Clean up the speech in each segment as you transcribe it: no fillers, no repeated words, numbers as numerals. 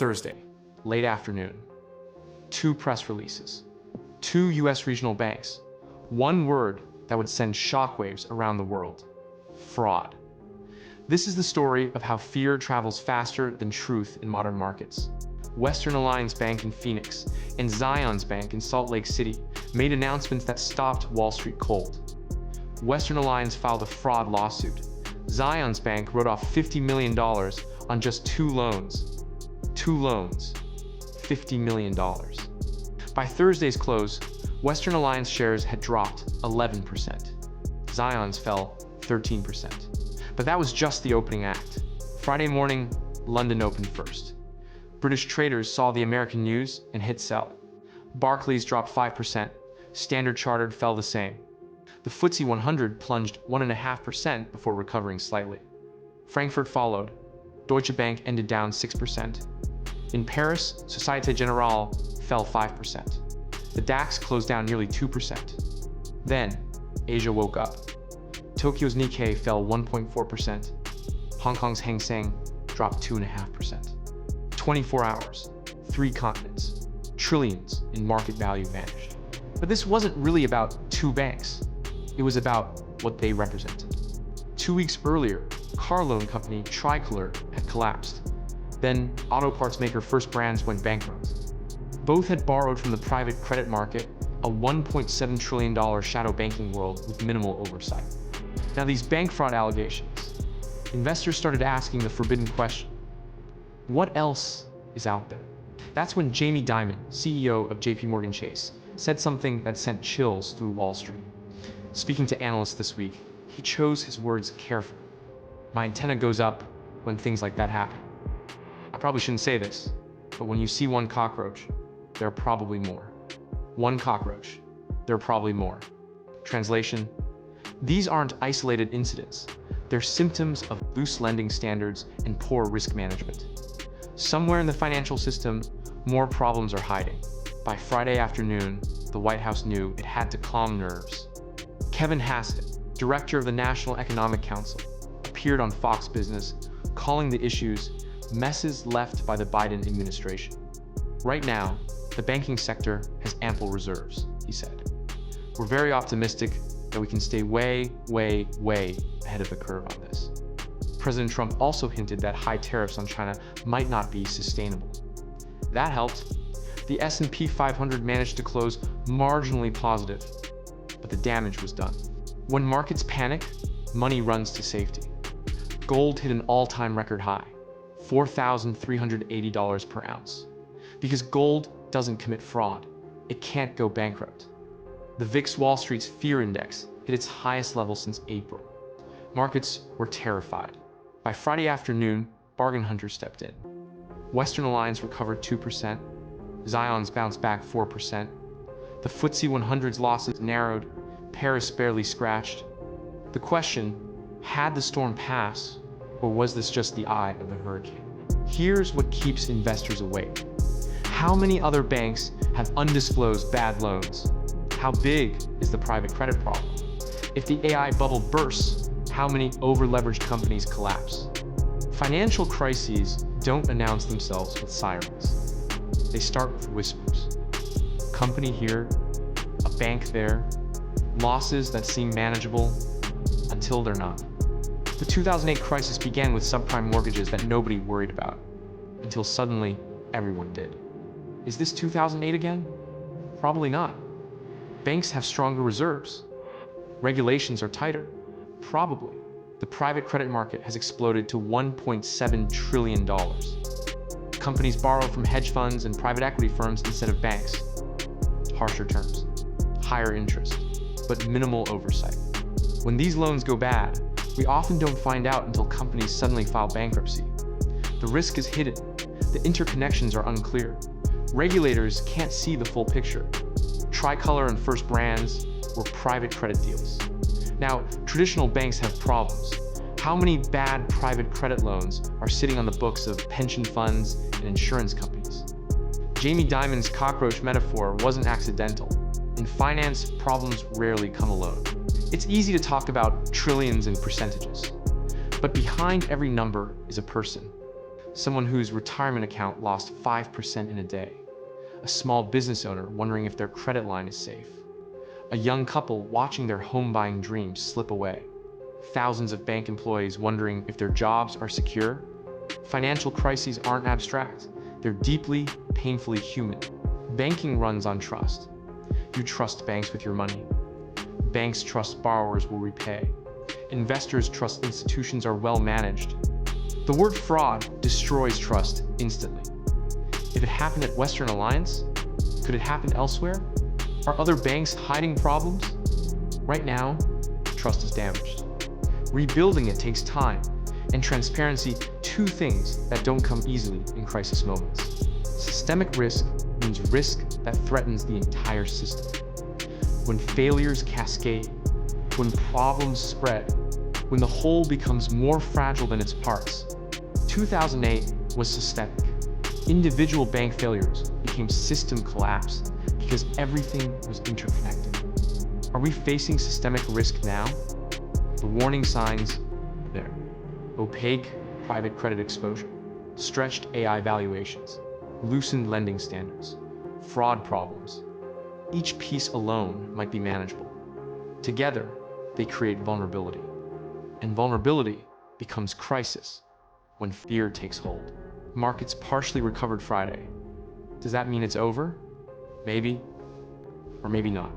Thursday, late afternoon. Two press releases. Two US regional banks. One word that would send shockwaves around the world. Fraud. This is the story of how fear travels faster than truth in modern markets. Western Alliance Bank in Phoenix and Zions Bank in Salt Lake City made announcements that stopped Wall Street cold. Western Alliance filed a fraud lawsuit. Zions Bank wrote off $50 million on just two loans. Two loans, $50 million. By Thursday's close, Western Alliance shares had dropped 11%. Zions fell 13%. But that was just the opening act. Friday morning, London opened first. British traders saw the American news and hit sell. Barclays dropped 5%. Standard Chartered fell the same. The FTSE 100 plunged 1.5% before recovering slightly. Frankfurt followed. Deutsche Bank ended down 6%. In Paris, Société Générale fell 5%. The DAX closed down nearly 2%. Then, Asia woke up. Tokyo's Nikkei fell 1.4%. Hong Kong's Hang Seng dropped 2.5%. 24 hours, 3 continents, trillions in market value vanished. But this wasn't really about two banks. It was about what they represented. 2 weeks earlier, car loan company Tricolor had collapsed. Then, auto parts maker First Brands went bankrupt. Both had borrowed from the private credit market, a $1.7 trillion shadow banking world with minimal oversight. Now, these bank fraud allegations, investors started asking the forbidden question: what else is out there? That's when Jamie Dimon, CEO of JPMorgan Chase, said something that sent chills through Wall Street. Speaking to analysts this week, he chose his words carefully. My antenna goes up when things like that happen. I probably shouldn't say this, but when you see one cockroach, there are probably more. One cockroach, there are probably more. Translation: these aren't isolated incidents. They're symptoms of loose lending standards and poor risk management. Somewhere in the financial system, more problems are hiding. By Friday afternoon, the White House knew it had to calm nerves. Kevin Hassett, director of the National Economic Council, appeared on Fox Business, calling the issues messes left by the Biden administration. Right now, the banking sector has ample reserves, he said. We're very optimistic that we can stay way ahead of the curve on this. President Trump also hinted that high tariffs on China might not be sustainable. That helped. The S&P 500 managed to close marginally positive, but the damage was done. When markets panic, money runs to safety. Gold hit an all-time record high, $4,380 per ounce. Because gold doesn't commit fraud, it can't go bankrupt. The VIX Wall Street's Fear Index hit its highest level since April. Markets were terrified. By Friday afternoon, bargain hunters stepped in. Western Alliance recovered 2%. Zions bounced back 4%. The FTSE 100's losses narrowed. Paris barely scratched. The question: had the storm passed, or was this just the eye of the hurricane? Here's what keeps investors awake. How many other banks have undisclosed bad loans? How big is the private credit problem? If the AI bubble bursts, how many over-leveraged companies collapse? Financial crises don't announce themselves with sirens. They start with whispers. Company here, a bank there, losses that seem manageable until they're not. The 2008 crisis began with subprime mortgages that nobody worried about, until suddenly everyone did. Is this 2008 again? Probably not. Banks have stronger reserves. Regulations are tighter. Probably. The private credit market has exploded to $1.7 trillion. Companies borrow from hedge funds and private equity firms instead of banks. Harsher terms, higher interest, but minimal oversight. When these loans go bad, we often don't find out until companies suddenly file bankruptcy. The risk is hidden. The interconnections are unclear. Regulators can't see the full picture. Tricolor and First Brands were private credit deals. Now, traditional banks have problems. How many bad private credit loans are sitting on the books of pension funds and insurance companies? Jamie Dimon's cockroach metaphor wasn't accidental. In finance, problems rarely come alone. It's easy to talk about trillions and percentages, but behind every number is a person. Someone whose retirement account lost 5% in a day. A small business owner wondering if their credit line is safe. A young couple watching their home buying dreams slip away. Thousands of bank employees wondering if their jobs are secure. Financial crises aren't abstract. They're deeply, painfully human. Banking runs on trust. You trust banks with your money. Banks trust borrowers will repay. Investors trust institutions are well managed. The word fraud destroys trust instantly. If it happened at Western Alliance, could it happen elsewhere? Are other banks hiding problems? Right now, trust is damaged. Rebuilding it takes time and transparency, two things that don't come easily in crisis moments. Systemic risk means risk that threatens the entire system. When failures cascade, when problems spread, when the whole becomes more fragile than its parts. 2008 was systemic. Individual bank failures became system collapse because everything was interconnected. Are we facing systemic risk now? The warning signs are there. Opaque private credit exposure, stretched AI valuations, loosened lending standards, fraud problems. Each piece alone might be manageable. Together, they create vulnerability. And vulnerability becomes crisis when fear takes hold. Markets partially recovered Friday. Does that mean it's over? Maybe, or maybe not.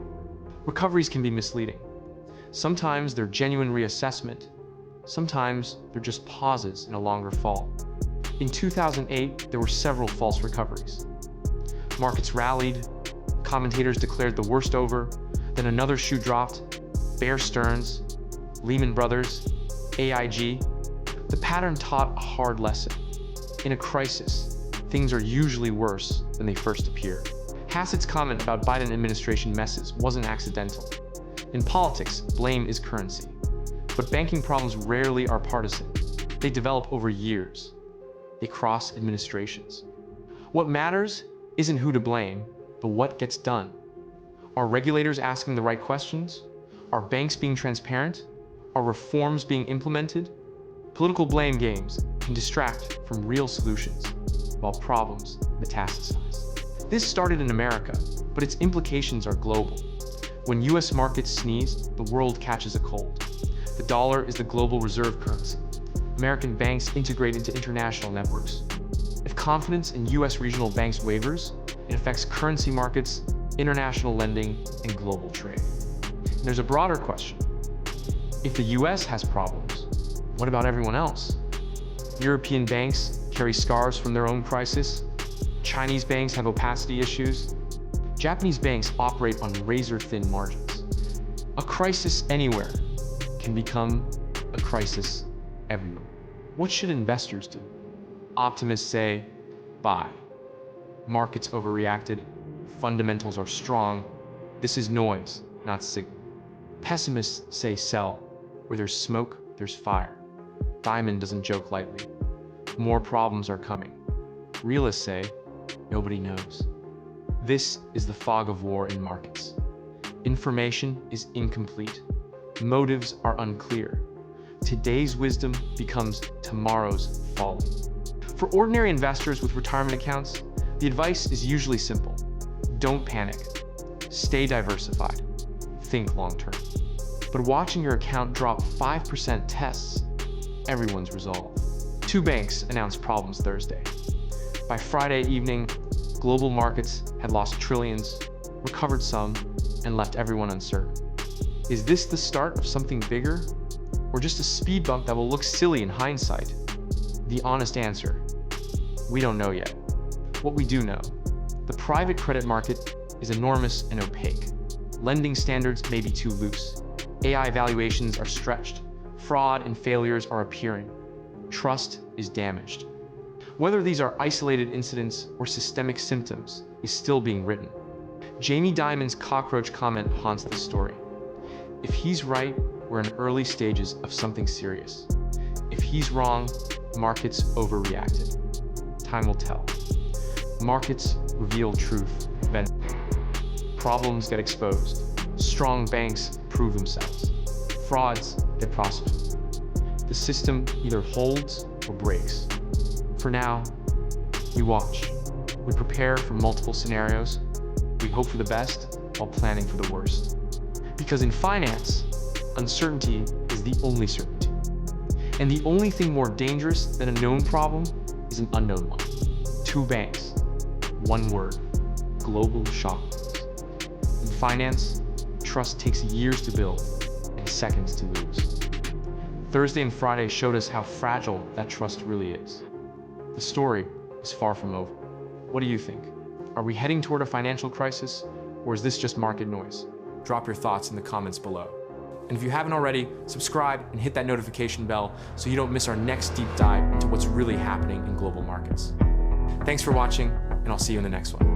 Recoveries can be misleading. Sometimes they're genuine reassessment. Sometimes they're just pauses in a longer fall. In 2008, there were several false recoveries. Markets rallied, commentators declared the worst over, then another shoe dropped, Bear Stearns, Lehman Brothers, AIG. The pattern taught a hard lesson. In a crisis, things are usually worse than they first appear. Hassett's comment about Biden administration messes wasn't accidental. In politics, blame is currency. But banking problems rarely are partisan. They develop over years. They cross administrations. What matters isn't who to blame, but what gets done. Are regulators asking the right questions? Are banks being transparent? Are reforms being implemented? Political blame games can distract from real solutions, while problems metastasize. This started in America, but its implications are global. When US markets sneeze, the world catches a cold. The dollar is the global reserve currency. American banks integrate into international networks. If confidence in US regional banks wavers, it affects currency markets, international lending, and global trade. And there's a broader question. If the US has problems, what about everyone else? European banks carry scars from their own crisis. Chinese banks have opacity issues. Japanese banks operate on razor-thin margins. A crisis anywhere can become a crisis everywhere. What should investors do? Optimists say, buy. Markets overreacted. Fundamentals are strong. This is noise, not signal. Pessimists say sell. Where there's smoke, there's fire. Dimon doesn't joke lightly. More problems are coming. Realists say, nobody knows. This is the fog of war in markets. Information is incomplete. Motives are unclear. Today's wisdom becomes tomorrow's folly. For ordinary investors with retirement accounts, the advice is usually simple. Don't panic. Stay diversified. Think long-term. But watching your account drop 5% tests everyone's resolve. Two banks announced problems Thursday. By Friday evening, global markets had lost trillions, recovered some, and left everyone uncertain. Is this the start of something bigger, or just a speed bump that will look silly in hindsight? The honest answer, we don't know yet. What we do know, the private credit market is enormous and opaque. Lending standards may be too loose. AI valuations are stretched. Fraud and failures are appearing. Trust is damaged. Whether these are isolated incidents or systemic symptoms is still being written. Jamie Dimon's cockroach comment haunts the story. If he's right, we're in early stages of something serious. If he's wrong, markets overreacted. Time will tell. Markets reveal truth eventually. Problems get exposed. Strong banks prove themselves. Frauds get prosecuted. The system either holds or breaks. For now, we watch. We prepare for multiple scenarios. We hope for the best while planning for the worst. Because in finance, uncertainty is the only certainty. And the only thing more dangerous than a known problem is an unknown one. 2 banks, 1 word, global shockwaves. In finance, trust takes years to build and seconds to lose. Thursday and Friday showed us how fragile that trust really is. The story is far from over. What do you think? Are we heading toward a financial crisis, or is this just market noise? Drop your thoughts in the comments below. And if you haven't already, subscribe and hit that notification bell so you don't miss our next deep dive into what's really happening in global markets. Thanks for watching, and I'll see you in the next one.